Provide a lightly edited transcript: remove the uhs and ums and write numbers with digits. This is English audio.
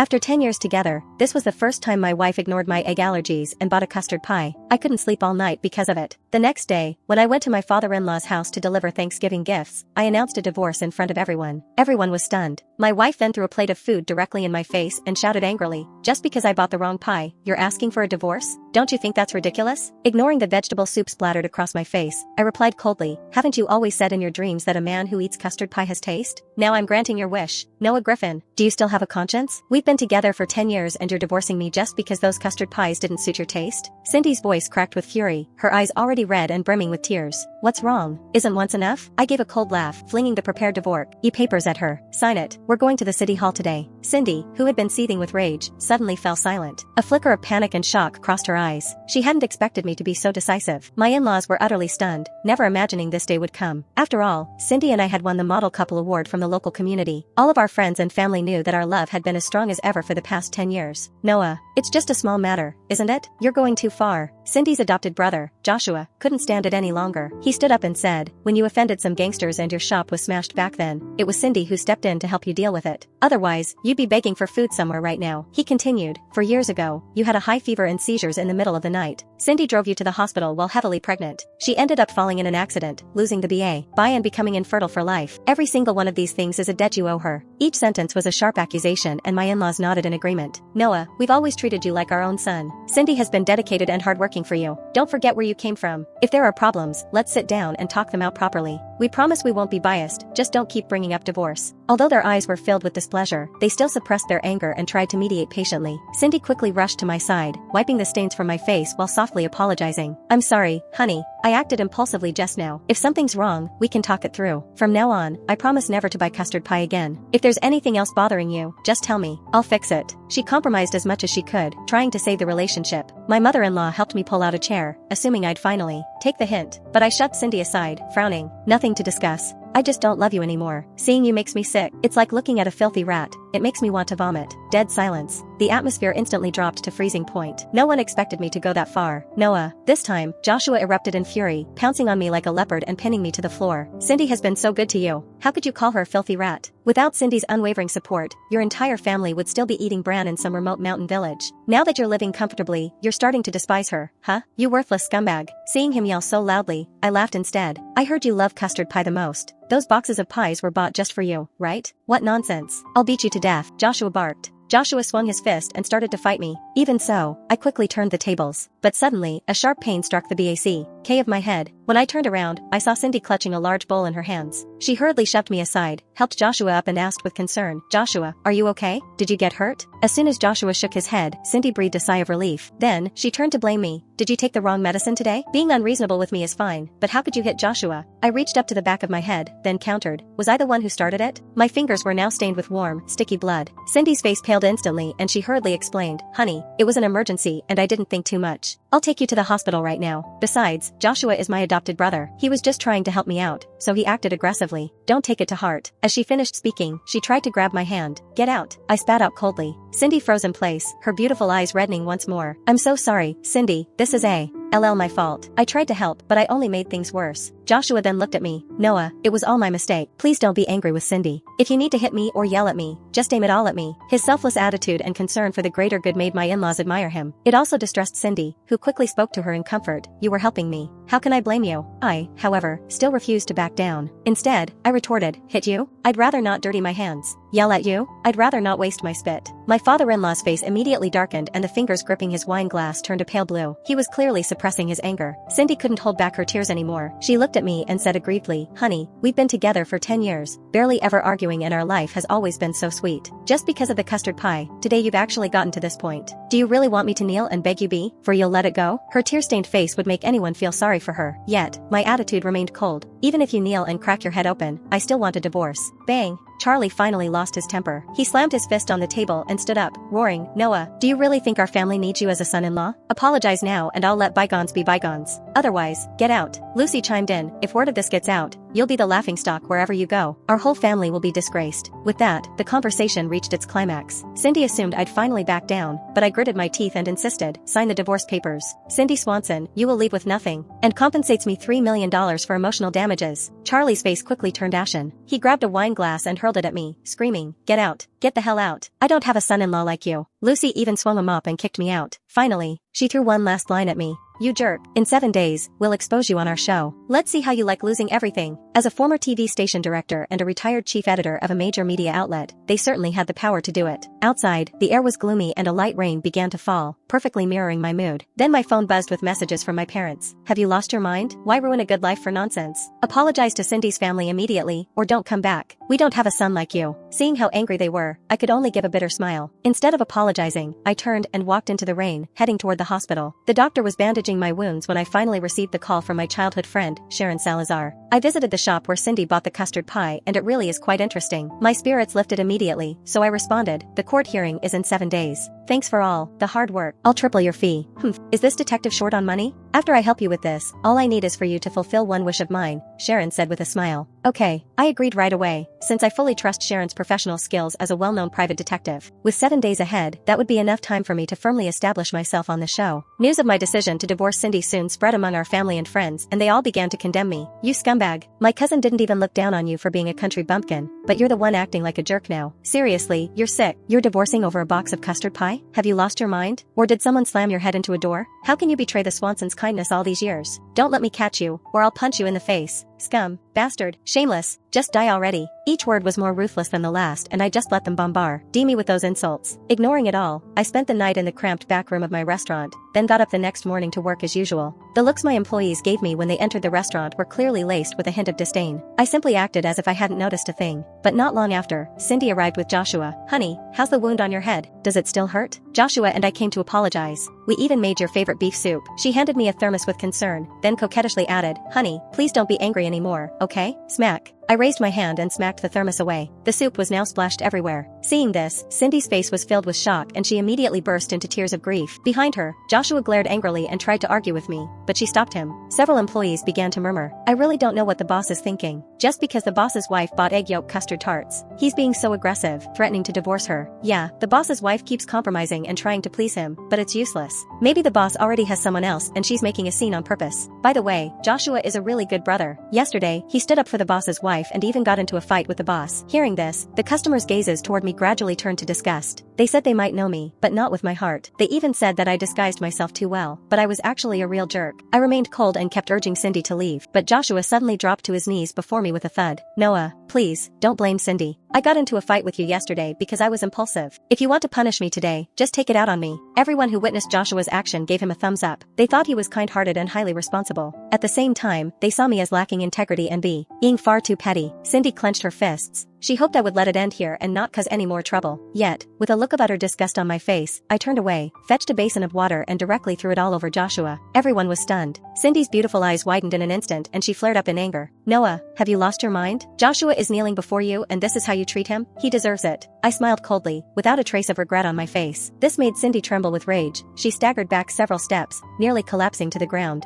After 10 years together, this was the first time my wife ignored my egg allergies and bought a custard pie. I couldn't sleep all night because of it. The next day, when I went to my father-in-law's house to deliver Thanksgiving gifts, I announced a divorce in front of everyone. Everyone was stunned. My wife then threw a plate of food directly in my face and shouted angrily, "Just because I bought the wrong pie, you're asking for a divorce? Don't you think that's ridiculous?" Ignoring the vegetable soup splattered across my face, I replied coldly, "Haven't you always said in your dreams that a man who eats custard pie has taste? Now I'm granting your wish. Noah Griffin, do you still have a conscience? We've been together for 10 years and you're divorcing me just because those custard pies didn't suit your taste?" Cindy's voice cracked with fury, her eyes already red and brimming with tears. "What's wrong? Isn't once enough?" I gave a cold laugh, flinging the prepared divorce papers at her. "Sign it. We're going to the city hall today." Cindy, who had been seething with rage, suddenly fell silent. A flicker of panic and shock crossed her eyes. She hadn't expected me to be so decisive. My in-laws were utterly stunned, never imagining this day would come. After all, Cindy and I had won the Model Couple Award from the local community. All of our friends and family knew that our love had been as strong as ever for the past 10 years. "Noah, it's just a small matter, isn't it? You're going too far." Cindy's adopted brother, Joshua, couldn't stand it any longer. He stood up and said, "When you offended some gangsters and your shop was smashed back then, it was Cindy who stepped in to help you deal with it. Otherwise, you'd be begging for food somewhere right now." He continued, "For years ago, you had a high fever and seizures in the middle of the night. Cindy drove you to the hospital while heavily pregnant. She ended up falling in an accident, losing the BA and becoming infertile for life. Every single one of these things is a debt you owe her." Each sentence was a sharp accusation and my in-laws nodded in agreement. "Noah, we've always treated you like our own son. Cindy has been dedicated and hardworking for you. Don't forget where you came from. If there are problems, let's sit down and talk them out properly. We promise we won't be biased, just don't keep bringing up divorce." Although their eyes were filled with displeasure, they still suppressed their anger and tried to mediate patiently. Cindy quickly rushed to my side, wiping the stains from my face while softly apologizing. "I'm sorry, honey. I acted impulsively just now. If something's wrong, we can talk it through. From now on, I promise never to buy custard pie again. If there's anything else bothering you, just tell me. I'll fix it." She compromised as much as she could, trying to save the relationship. My mother-in-law helped me pull out a chair, assuming I'd finally take the hint, but I shoved Cindy aside, frowning. "Nothing to discuss. I just don't love you anymore. Seeing you makes me sick. It's like looking at a filthy rat. It makes me want to vomit." Dead silence. The atmosphere instantly dropped to freezing point. No one expected me to go that far. "Noah." This time, Joshua erupted in fury, pouncing on me like a leopard and pinning me to the floor. "Cindy has been so good to you. How could you call her a filthy rat? Without Cindy's unwavering support, your entire family would still be eating bran in some remote mountain village. Now that you're living comfortably, you're starting to despise her, huh? You worthless scumbag." Seeing him yell so loudly, I laughed instead. "I heard you love custard pie the most. Those boxes of pies were bought just for you, right? What nonsense. I'll beat you to death," Joshua barked. Joshua swung his fist and started to fight me. Even so, I quickly turned the tables. But suddenly, a sharp pain struck the back of my head. When I turned around, I saw Cindy clutching a large bowl in her hands. She hurriedly shoved me aside, helped Joshua up and asked with concern, "Joshua, are you okay? Did you get hurt?" As soon as Joshua shook his head, Cindy breathed a sigh of relief. Then, she turned to blame me. "Did you take the wrong medicine today? Being unreasonable with me is fine, but how could you hit Joshua?" I reached up to the back of my head, then countered. Was I the one who started it? My fingers were now stained with warm, sticky blood. Cindy's face paled instantly and she hurriedly explained, "Honey, it was an emergency and I didn't think too much. I'll take you to the hospital right now. Besides, Joshua is my adopted brother. He was just trying to help me out, so he acted aggressively. Don't take it to heart." As she finished speaking, she tried to grab my hand. "Get out." I spat out coldly. Cindy froze in place, her beautiful eyes reddening once more. "I'm so sorry, Cindy. This is my fault. I tried to help, but I only made things worse." Joshua then looked at me. "Noah, it was all my mistake. Please don't be angry with Cindy. If you need to hit me or yell at me, just aim it all at me." His selfless attitude and concern for the greater good made my in-laws admire him. It also distressed Cindy, who quickly spoke to her in comfort. "You were helping me. How can I blame you?" I, however, still refused to back down. Instead, I retorted, "Hit you? I'd rather not dirty my hands. Yell at you? I'd rather not waste my spit." My father-in-law's face immediately darkened and the fingers gripping his wine glass turned a pale blue. He was clearly suppressing his anger. Cindy couldn't hold back her tears anymore. She looked at me and said aggrievedly, "Honey, we've been together for 10 years, barely ever arguing, and our life has always been so sweet. Just because of the custard pie, today you've actually gotten to this point. Do you really want me to kneel and beg you for you'll let it go?" Her tear-stained face would make anyone feel sorry for her. Yet, my attitude remained cold. "Even if you kneel and crack your head open, I still want a divorce." Bang! Charlie finally lost his temper. He slammed his fist on the table and stood up, roaring, "Noah, do you really think our family needs you as a son-in-law? Apologize now and I'll let bygones be bygones. Otherwise, get out." Lucy chimed in, "If word of this gets out, You'll be the laughingstock wherever you go. Our whole family will be disgraced." With that, the conversation reached its climax. Cindy assumed I'd finally back down, but I gritted my teeth and insisted, "Sign the divorce papers. Cindy Swanson, you will leave with nothing, and compensates me $3 million for emotional damages." Charlie's face quickly turned ashen. He grabbed a wine glass and hurled it at me, screaming, "Get out. Get the hell out. I don't have a son-in-law like you." Lucy even swung a mop and kicked me out. Finally, she threw one last line at me. "You jerk. In 7 days, we'll expose you on our show. Let's see how you like losing everything." As a former TV station director and a retired chief editor of a major media outlet, they certainly had the power to do it. Outside, the air was gloomy and a light rain began to fall, perfectly mirroring my mood. Then my phone buzzed with messages from my parents. "Have you lost your mind? Why ruin a good life for nonsense? Apologize to Cindy's family immediately, or don't come back. We don't have a son like you." Seeing how angry they were, I could only give a bitter smile. Instead of apologizing, I turned and walked into the rain, heading toward the hospital. The doctor was bandaging my wounds when I finally received the call from my childhood friend, Sharon Salazar. I visited the shop where Cindy bought the custard pie, and it really is quite interesting. My spirits lifted immediately, so I responded, "The court hearing is in 7 days. Thanks for all the hard work. I'll triple your fee." Is this detective short on money? "After I help you with this, all I need is for you to fulfill one wish of mine," Sharon said with a smile. "Okay," I agreed right away, since I fully trust Sharon's professional skills as a well-known private detective. With 7 days ahead, that would be enough time for me to firmly establish myself on the show. News of my decision to divorce Cindy soon spread among our family and friends, and they all began to condemn me. "You scumbag. My cousin didn't even look down on you for being a country bumpkin, but you're the one acting like a jerk now. Seriously, you're sick. You're divorcing over a box of custard pie? Have you lost your mind? Or did someone slam your head into a door? How can you betray the Swansons' kindness all these years? Don't let me catch you, or I'll punch you in the face. Scum, bastard, shameless, just die already." Each word was more ruthless than the last, and I just let them bombard me with those insults. Ignoring it all, I spent the night in the cramped back room of my restaurant, then got up the next morning to work as usual. The looks my employees gave me when they entered the restaurant were clearly laced with a hint of disdain. I simply acted as if I hadn't noticed a thing. But not long after, Cindy arrived with Joshua. "Honey, how's the wound on your head? Does it still hurt?" Joshua and I came to apologize. "We even made your favorite beef soup." She handed me a thermos with concern, then coquettishly added, "Honey, please don't be angry anymore, okay?" Smack. I raised my hand and smacked the thermos away. The soup was now splashed everywhere. Seeing this, Cindy's face was filled with shock and she immediately burst into tears of grief. Behind her, Joshua glared angrily and tried to argue with me, but she stopped him. Several employees began to murmur, "I really don't know what the boss is thinking. Just because the boss's wife bought egg yolk custard tarts, he's being so aggressive, threatening to divorce her. Yeah, the boss's wife keeps compromising and trying to please him, but it's useless. Maybe the boss already has someone else and she's making a scene on purpose." By the way, Joshua is a really good brother. Yesterday, he stood up for the boss's wife and even got into a fight with the boss. Hearing this, the customers' gazes toward me gradually turned to disgust. They said they might know me, but not with my heart. They even said that I disguised myself too well, but I was actually a real jerk. I remained cold and kept urging Cindy to leave, but Joshua suddenly dropped to his knees before me with a thud. "Noah, please, don't blame Cindy. I got into a fight with you yesterday because I was impulsive. If you want to punish me today, just take it out on me." Everyone who witnessed Joshua's action gave him a thumbs up. They thought he was kind-hearted and highly responsible. At the same time, they saw me as lacking integrity and being far too petty. Cindy clenched her fists. She hoped I would let it end here and not cause any more trouble. Yet, with a look of utter disgust on my face, I turned away, fetched a basin of water and directly threw it all over Joshua. Everyone was stunned. Cindy's beautiful eyes widened in an instant and she flared up in anger. "Noah, have you lost your mind? Joshua is kneeling before you and this is how you treat him? He deserves it." I smiled coldly, without a trace of regret on my face. This made Cindy tremble with rage. She staggered back several steps, nearly collapsing to the ground.